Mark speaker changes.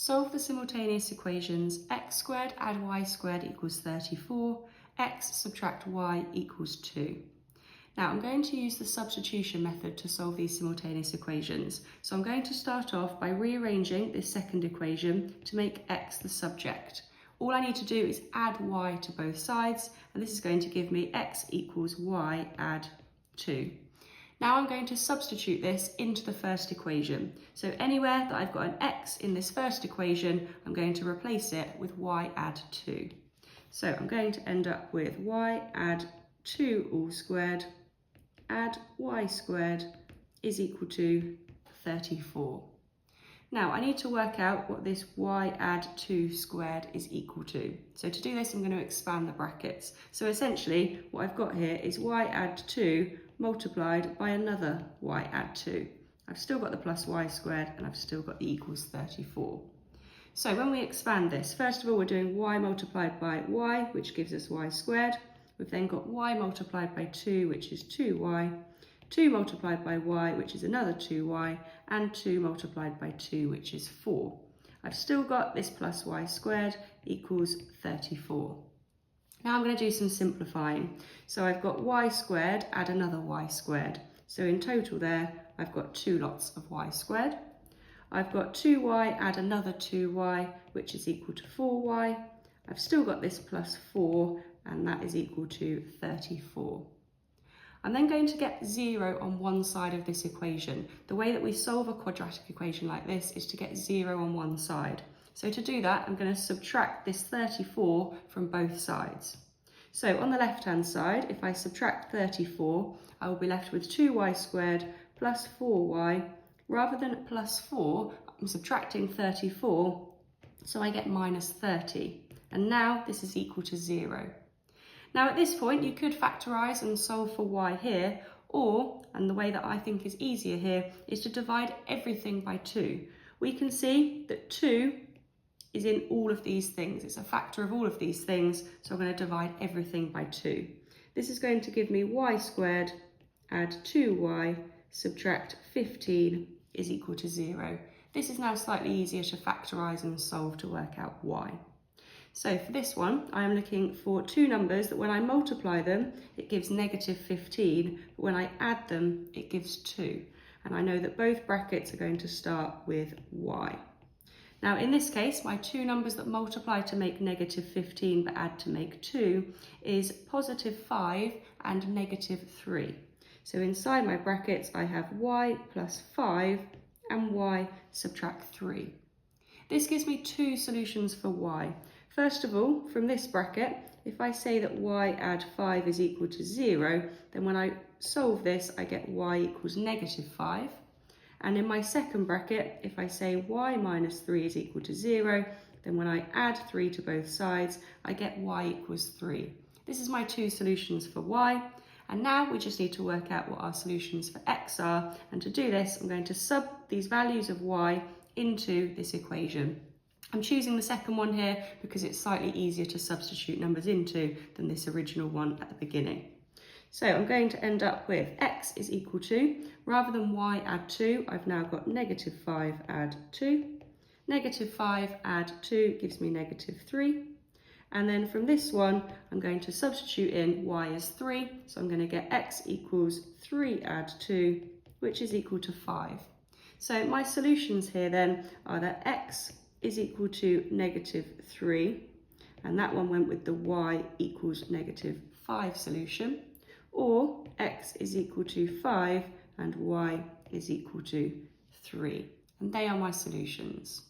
Speaker 1: Solve the simultaneous equations x squared add y squared equals 34, x subtract y equals 2. Now I'm going to use the substitution method to solve these simultaneous equations. So I'm going to start off by rearranging this second equation to make x the subject. All I need to do is add y to both sides, and this is going to give me x equals y add 2. Now I'm going to substitute this into the first equation. So anywhere that I've got an x in this first equation, I'm going to replace it with y add 2. So I'm going to end up with y add 2 all squared add y squared is equal to 34. Now I need to work out what this y add 2 squared is equal to. So to do this I'm going to expand the brackets. So essentially what I've got here is y add 2 multiplied by another y add 2. I've still got the plus y squared and I've still got the equals 34. So when we expand this, first of all we're doing y multiplied by y, which gives us y squared. We've then got y multiplied by 2, which is 2y, 2 multiplied by y, which is another 2y, and 2 multiplied by 2, which is 4. I've still got this plus y squared equals 34. Now I'm going to do some simplifying. So I've got y squared add another y squared. So in total there, I've got 2 lots of y squared. I've got 2y add another 2y, which is equal to 4y. I've still got this plus 4, and that is equal to 34. I'm then going to get 0 on one side of this equation. The way that we solve a quadratic equation like this is to get 0 on one side. So to do that, I'm going to subtract this 34 from both sides. So on the left-hand side, if I subtract 34, I will be left with 2y squared plus 4y. Rather than plus 4, I'm subtracting 34, so I get minus 30. And now this is equal to 0. Now at this point, you could factorise and solve for y here, or, and the way that I think is easier here, is to divide everything by 2. We can see that 2 is in all of these things. It's a factor of all of these things, so I'm going to divide everything by 2. This is going to give me y squared add 2y subtract 15 is equal to 0. This is now slightly easier to factorise and solve to work out y. So for this one, I am looking for two numbers that when I multiply them, it gives negative 15, but when I add them, it gives 2. And I know that both brackets are going to start with y. Now in this case, my two numbers that multiply to make negative 15 but add to make 2 is positive 5 and negative 3. So inside my brackets, I have y plus 5 and y subtract 3. This gives me two solutions for y. First of all, from this bracket, if I say that y add 5 is equal to 0, then when I solve this, I get y equals negative 5. And in my second bracket, if I say y minus 3 is equal to 0, then when I add 3 to both sides, I get y equals 3. This is my two solutions for y. And now we just need to work out what our solutions for x are. And to do this, I'm going to sub these values of y into this equation. I'm choosing the second one here because it's slightly easier to substitute numbers into than this original one at the beginning. So I'm going to end up with x is equal to, rather than y add 2, I've now got negative 5 add 2. Negative 5 add 2 gives me negative 3. And then from this one, I'm going to substitute in y as 3. So I'm going to get x equals 3 add 2, which is equal to 5. So my solutions here then are that x is equal to negative 3, and that one went with the y equals negative 5 solution, or x is equal to 5 and y is equal to 3. And they are my solutions.